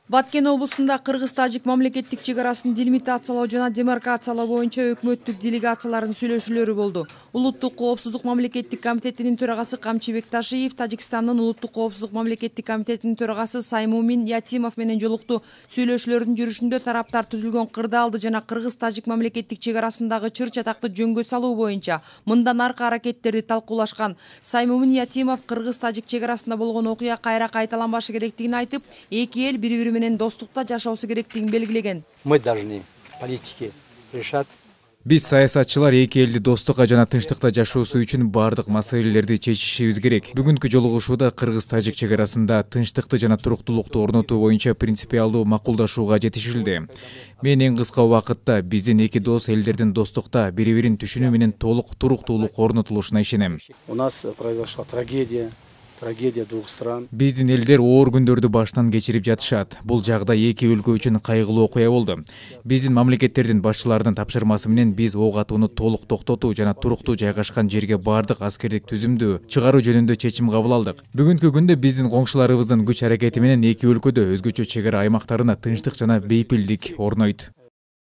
Баткен облусунда кыргыз-тажик мамлекеттик чек арасын делимитациялоо жана демаркациялоо боюнча өкмөттүк делегациялардын сүйлөшүүлөрү болду. Улуттук коопсуздук мамлекеттик комитетинин төрагасы Камчы Бекташиев Тажикстандын Улуттук коопсуздук мамлекеттик комитетинин төрагасы Саймумин Ятимов менен жолукту. Сүйлөшүүлөрдүн жүрүшүндө тараптар түзүлгөн кырдаалды жана кыргыз-тажик мамлекеттик чек арасындагы чыр чатакты жөнгө салуу боюнча мындан аркы аракеттерди талкуулашкан. Саймумин Ятимов кыргыз-тажик чек арасында болгон окуя кайра кайталанбашы керектигин айтып, эки эл бири-бири менен достукта жашоосу керектигин белгилеген. Мы должны, политики, решать. Биз саясатчылар эки элди достукка жана тынчтыкта жашоосу үчүн бардык маселелерди чечишибиз керек. Бүгүнкү жолугушууда кыргыз-тажик чек арасында тынчтыкты жана туруктуулукту орнотуу боюнча принципиалдуу макулдашууга жетишилди. Мен эң кыска убакытта биздин эки дос элдердин достукта бири-бирин түшүнүү менен толук туруктуулук орнотулушуна ишенем. У нас произошла трагедия двух стран. Биздин элдер оор күндөрдү баштан кечирип жатышат. Бул жагдай эки өлкө үчүн кайгылуу окуя болду. Биздин мамлекеттердин башчыларынын тапшырмасы менен биз ок атууну толук токтотуу жана туруктуу жайгашкан жерге бардык аскердик түзүмдү чыгаруу жөнүндө чечим кабыл алдык. Бүгүнкү күндө биздин коңшуларыбыздын күч аракети менен эки өлкөдө өзгөчө чек ара аймактарына тынчтык жана бейпилдик орнойт.